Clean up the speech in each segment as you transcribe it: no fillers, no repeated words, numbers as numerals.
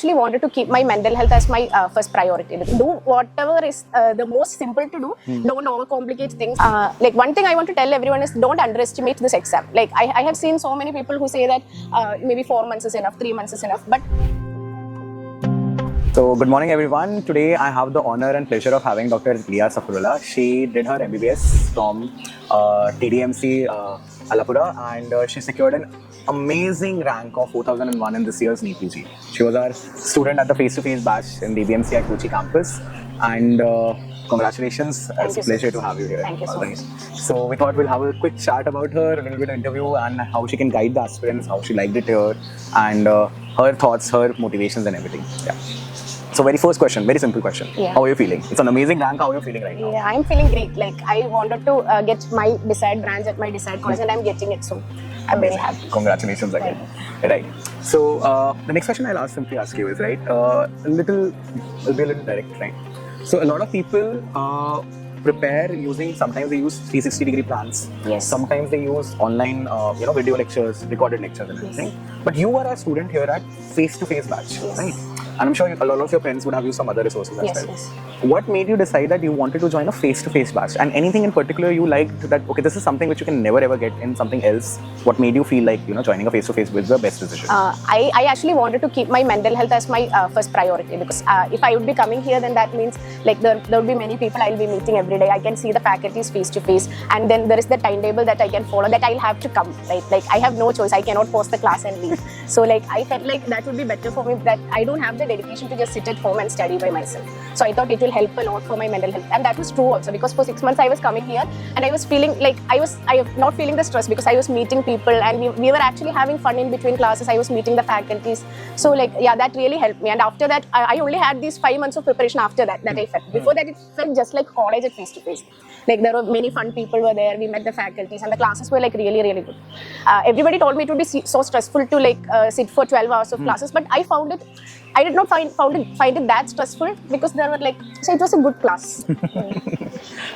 actually wanted to keep my mental health as my first priority. Do whatever is the most simple to do. Don't overcomplicate things. Like one thing I want to tell everyone is don't underestimate this exam. Like I have seen so many people who say that maybe 4 months is enough, 3 months is enough, but So, good morning everyone. Today I have the honor and pleasure of having Dr. Liya Safarulla. She did her MBBS from DBMCI Alappuzha and she secured an amazing rank of 4001 in this year's NEET PG. She was our student at the face-to-face batch in DBMCI Cochin Campus and congratulations. It's a pleasure to have you here. Thank you so much. So, we thought we'll have a quick chat about her, a little bit of interview and how she can guide the aspirants, how she liked it here and her thoughts, her motivations and everything. Yeah. So very first question, very simple question. Yeah. How are you feeling? It's an amazing rank. How are you feeling right now? Yeah, I'm feeling great. Like I wanted to get my desired branch at my desired college and I'm getting it, so I'm very happy. Congratulations again. Right. So the next question I'll simply ask you is it'll be a little direct, right? So a lot of people prepare using, sometimes they use 360-degree plans. Yes. Sometimes they use online, video lectures, recorded lectures and everything. Yes. But you are a student here at face-to-face batch, Yes. right? And I'm sure a lot of your friends would have used some other resources as well. Yes. What made you decide that you wanted to join a face-to-face batch? And anything in particular you liked that, okay, this is something which you can never ever get in something else? What made you feel like, joining a face-to-face was the best decision? I actually wanted to keep my mental health as my first priority because if I would be coming here, then that means like there would be many people I'll be meeting every day. I can see the faculties face-to-face and then there is the timetable that I can follow that I'll have to come, right? Like I have no choice. I cannot pause the class and leave. So like I felt like that would be better for me, that I don't have the dedication to just sit at home and study by myself. So I thought it will help a lot for my mental health, and that was true also because for 6 months I was coming here and I was feeling like I was not feeling the stress because I was meeting people and we were actually having fun in between classes. I was meeting the faculties, so like yeah, that really helped me. And after that I only had these 5 months of preparation after that I felt. Before that it felt just like college at face to face. Like there were many fun people were there, we met the faculties and the classes were like really good. Everybody told me it would be so stressful to like sit for 12 hours of classes, but I did not find it that stressful because there were like, so it was a good class.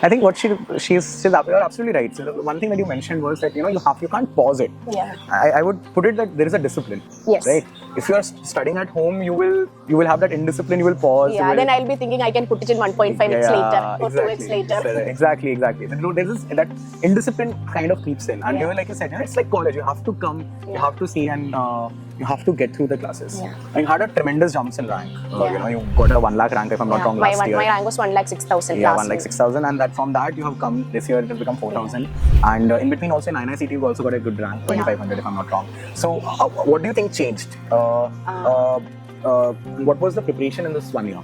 I think what you're absolutely right. So one thing that you mentioned was that you can't pause it. Yeah. I would put it that there is a discipline. Yes. Right. If you are studying at home, you will have that indiscipline. You will pause. Yeah. Then I'll be thinking I can put it in 1.5 minutes later or 2 weeks later. Exactly. That indiscipline kind of creeps in, and here, like you said, it's like college. You have to come, you have to see, and you have to get through the classes. Yeah. And you had a tremendous jumps in rank. You got a 1 lakh rank if I'm not wrong last year. My rank was 1,06,000. Yeah, 1,06,000, and that from that you have come this year it has become 4,000, and in between also in IICT you also got a good rank, 2,500 if I'm not wrong. So what do you think changed? What was the preparation in this 1 year?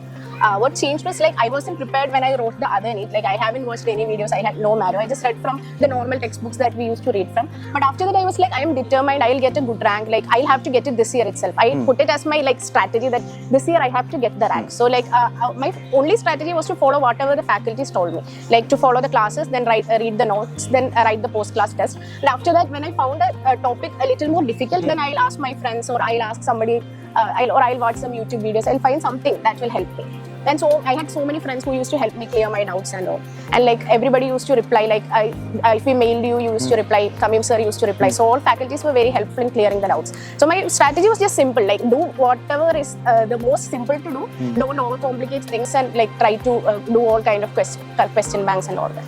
What changed was like I wasn't prepared when I wrote the other NEET. Like I haven't watched any videos, I had no matter. I just read from the normal textbooks that we used to read from. But after that I was like, I am determined I'll get a good rank. Like I'll have to get it this year itself. I put it as my like strategy that this year I have to get the rank. So like my only strategy was to follow whatever the faculties told me. Like to follow the classes, then read the notes, then write the post-class test. And after that, when I found a topic a little more difficult, then I'll ask my friends or I'll ask somebody, I'll watch some YouTube videos. I'll find something that will help me. And so I had so many friends who used to help me clear my doubts and all. And like everybody used to reply, like if we mailed you, you used to reply, Kamim sir used to reply. So all faculties were very helpful in clearing the doubts. So my strategy was just simple, like do whatever is the most simple to do. Don't overcomplicate things and like try to do all kind of question banks and all that.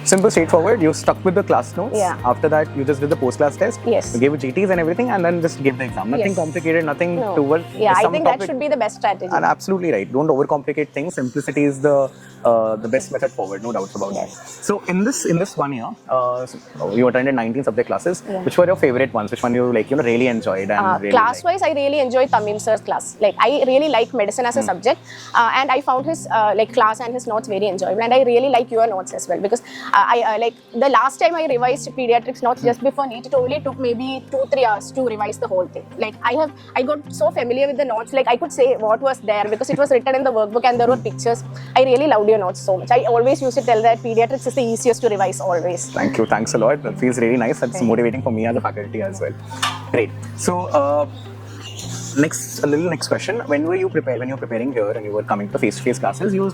Simple, straightforward. You stuck with the class notes. Yeah. After that, you just did the post-class test. Yes. You gave GTs and everything, and then just gave the exam. Nothing complicated, nothing towards. Yeah, I think that should be the best strategy. And absolutely right. Don't overcomplicate things. Simplicity is the best method forward. No doubts about that. So in this 1 year, you attended 19 subject classes. Yeah. Which were your favorite ones? Which one you really enjoyed? And really class-wise, I really enjoyed Tamim sir's class. Like I really like medicine as a subject, and I found his class and his notes very enjoyable. And I really like your notes as well because I like the last time I revised pediatrics notes just before NEET, it only took maybe 2-3 hours to revise the whole thing. Like I got so familiar with the notes, like I could say what was there because it was written in the workbook and there were pictures. I really loved your notes so much. I always used to tell that pediatrics is the easiest to revise always. Thank you. Thanks a lot. That feels really nice. That's motivating for me as a faculty as well. Great. So Next question. When were you preparing here and you were coming to the face-to-face classes? You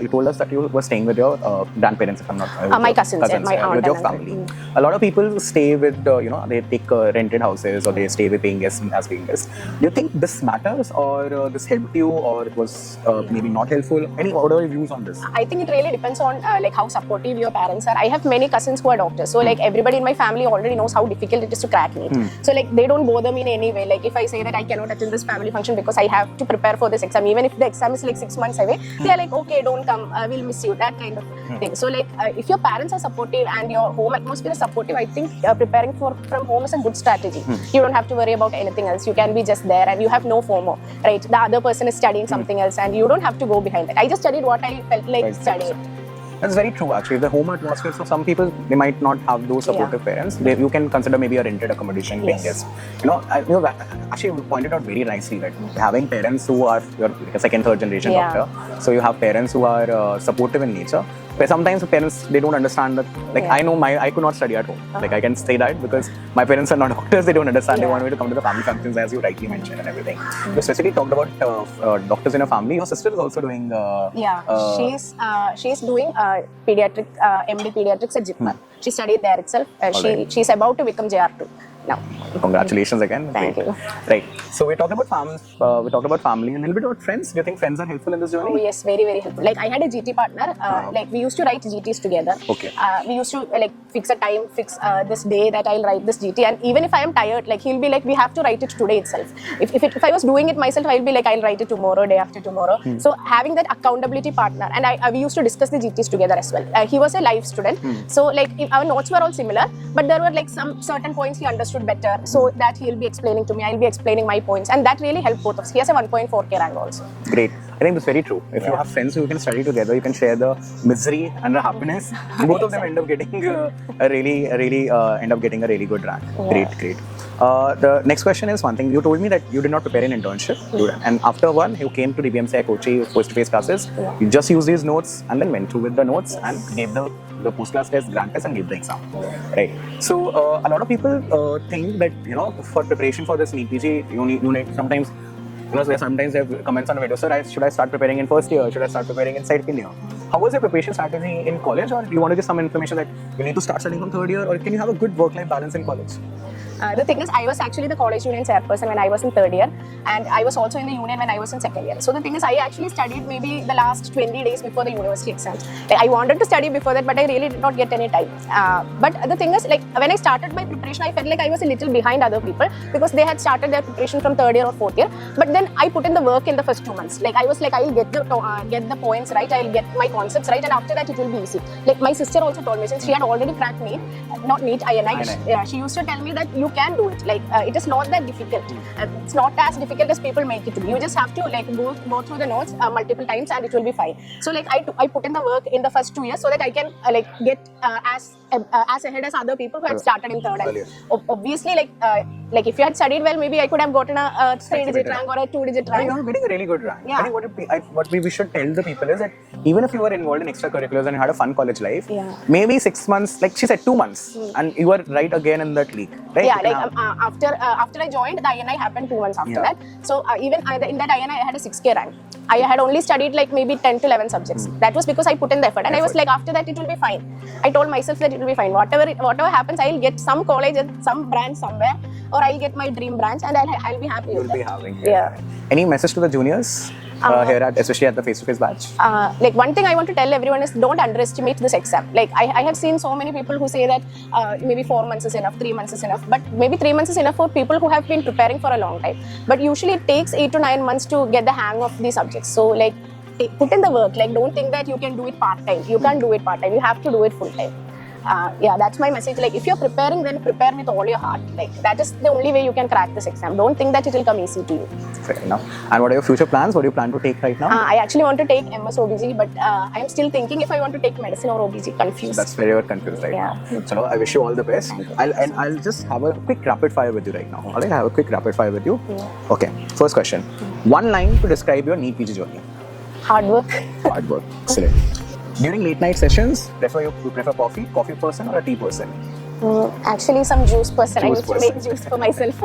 told us that you were staying with your grandparents, if I'm not my cousins, my aunt with your and family. A lot of people stay with they take rented houses or they stay with paying guests as paying guests. Do you think this matters or this helped you or it was maybe not helpful? What are your views on this? I think it really depends on like how supportive your parents are. I have many cousins who are doctors, so like everybody in my family already knows how difficult it is to crack NEET. So like they don't bother me in any way. Like if I say that I cannot attend this family function because I have to prepare for this exam, even if the exam is like 6 months away, they are like, okay, don't come, we'll miss you, that kind of thing. So like if your parents are supportive and your home atmosphere is supportive, I think preparing from home is a good strategy. You don't have to worry about anything else. You can be just there and you have no FOMO, right? The other person is studying something else and you don't have to go behind it. I just studied what I felt like studying. That's very true actually. The home atmosphere, so some people, they might not have those supportive parents. You can consider maybe a rented accommodation paying guest. Actually you pointed out very nicely that having parents who are a second, third generation doctor, so you have parents who are supportive in nature. But sometimes the parents, they don't understand that, like I know I could not study at home. Like I can say that because my parents are not doctors, they don't understand. They want me to come to the family functions as you rightly mentioned and everything. You specifically talked about doctors in a family. Your sister is also doing... she's doing MD Pediatrics at JIPMER. She studied there itself. She's about to become JR2 now. Congratulations again. Thank you. Right. So we talked about family and a little bit about friends. Do you think friends are helpful in this journey? Oh yes, very, very helpful. Like I had a GT partner. Like we used to write GTs together. Okay. We used to like fix a time, fix this day that I'll write this GT. And even if I am tired, like he'll be like, we have to write it today itself. If I was doing it myself, I'll be like, I'll write it tomorrow, day after tomorrow. So having that accountability partner, and we used to discuss the GTs together as well. He was a live student, so like our notes were all similar, but there were like some certain points he understood better. So that he'll be explaining to me, I'll be explaining my points, and that really helped both of us. He has a 1.4K rank also. Great. I think that's very true. If you have friends who can study together, you can share the misery and the happiness. Both of them end up getting a really good rank. Great. The next question is one thing. You told me that you did not prepare an internship, and after one, you came to DBMCI Cochin face-to-face classes. You just used these notes and then went through with the notes and gave the post-class test, grant test, and gave the exam. Right. So a lot of people think that for preparation for this NEET PG, you need sometimes. Sometimes they have comments on the video, sir, should I start preparing in first year? Should I start preparing in second year? How was your preparation strategy in college, or do you want to give some information that you need to start studying from third year, or can you have a good work-life balance in college? The thing is, I was actually the college union chairperson when I was in third year, and I was also in the union when I was in second year. So the thing is, I actually studied maybe the last 20 days before the university exams. I wanted to study before that, but I really did not get any time. But the thing is, like when I started my preparation, I felt like I was a little behind other people because they had started their preparation from third year or fourth year. But then I put in the work in the first 2 months. Like I was like, I'll get the points right, I'll get my concepts right, and after that it will be easy. Like my sister also told me, since she had already cracked NEET, not NEET, INI. She used to tell me that you can do it. Like it is not that difficult. It's not as difficult as people make it to be. You just have to like go through the notes multiple times and it will be fine. So like I put in the work in the first 2 years so that I can like get as ahead as other people who had started in third. And obviously, like if you had studied well, maybe I could have gotten a 3-digit rank or a 2-digit rank. You're getting a really good rank. I think what we should tell the people is that even if you were involved in extracurriculars and had a fun college life, maybe 6 months, like she said, 2 months, and you were right again in that league. Right? Yeah, like after I joined, the INI happened 2 months after that. So even in that INI, I had a 6K rank. I had only studied like maybe 10 to 11 subjects. That was because I put in the effort, and I was like, after that it will be fine. I told myself that it will be fine. Whatever happens, I'll get some college at some branch somewhere, or I'll get my dream branch, and I'll be happy. You'll be having Any message to the juniors? Here especially at the face-to-face batch? Like one thing I want to tell everyone is don't underestimate this exam. Like I have seen so many people who say that maybe 4 months is enough, 3 months is enough, but maybe 3 months is enough for people who have been preparing for a long time. But usually it takes 8 to 9 months to get the hang of these subjects. So like put in the work. Like don't think that you can do it part-time. You can't do it part-time. You have to do it full-time. That's my message. Like if you're preparing, then prepare with all your heart. Like that is the only way you can crack this exam. Don't think that it will come easy to you. Fair enough. And what are your future plans? What do you plan to take right now? I actually want to take MS OBG, but I am still thinking if I want to take medicine or OBG. Confused. That's where you're confused right now. So I wish you all the best. I'll just have a quick rapid fire with you right now. Alright, I have a quick rapid fire with you. Okay. First question. One line to describe your NEET PG journey. Hard work. Hard work. Excellent. During late night sessions, you prefer coffee person or a tea person? Actually, some juice person. I used to make juice for myself.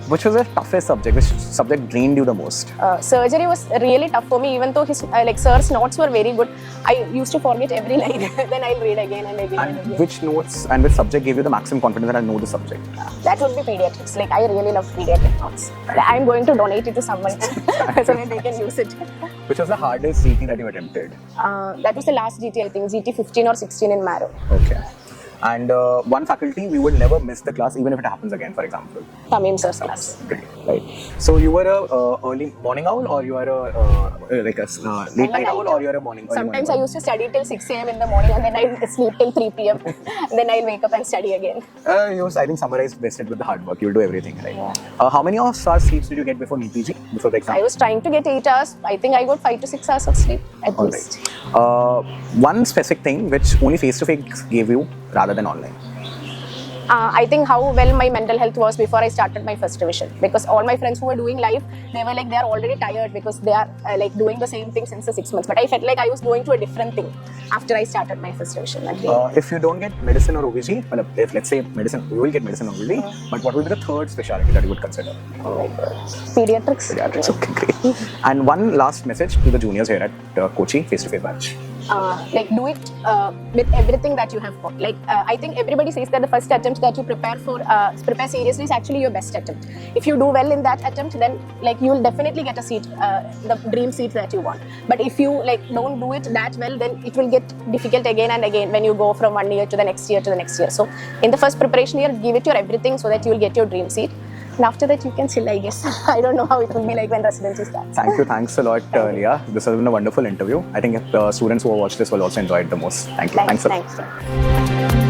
Which was the toughest subject? Which subject drained you the most? Surgery was really tough for me, even though his sir's notes were very good. I used to forget every line. Then I'll read again and again and again. Which notes and which subject gave you the maximum confidence that I know the subject? That would be pediatrics. Like, I really love pediatric notes. I'm going to donate it to someone so that they can use it. Which was the hardest GT that you attempted? That was the last GT, I think, GT 15 or 16 in Marrow. Okay. And one faculty we would never miss the class even if it happens again, for example. Tamim sir's class. Great, right. So you were a early morning owl, or you are a late night owl, or you are a morning? Sometimes I used to study till 6 a.m. in the morning, and then I sleep till 3 p.m. and then I'll wake up and study again. I think summarized best with the hard work. You'll do everything, right? Yeah. How many hours sleeps did you get before NEET PG, before the exam? I was trying to get 8 hours. I think I got 5 to 6 hours of sleep at least. Right. One specific thing which only face-to-face gave you rather than online? I think how well my mental health was before I started my first division, because all my friends who were doing live, they were like, they are already tired because they are like doing the same thing since the 6 months. But I felt like I was going to a different thing after I started my first division. If you don't get medicine or OBG, well, if let's say medicine, you will get medicine or OBG, but what will be the third specialty that you would consider? Oh my God. Pediatrics. Pediatrics, okay, great. And one last message to the juniors here at Kochi face-to-face batch. Like, do it with everything that you have got. Like, I think everybody says that the first attempt that you prepare seriously is actually your best attempt. If you do well in that attempt, then like you will definitely get a seat, the dream seat that you want. But if you like don't do it that well, then it will get difficult again and again when you go from 1 year to the next year to the next year. So in the first preparation year, give it your everything so that you will get your dream seat. And after that, you can chill, I guess. I don't know how it will be like when residency starts. Thank you. Thanks a lot, Liya. This has been a wonderful interview. I think students who have watched this will also enjoy it the most. Thank you. Thanks a lot. Thanks.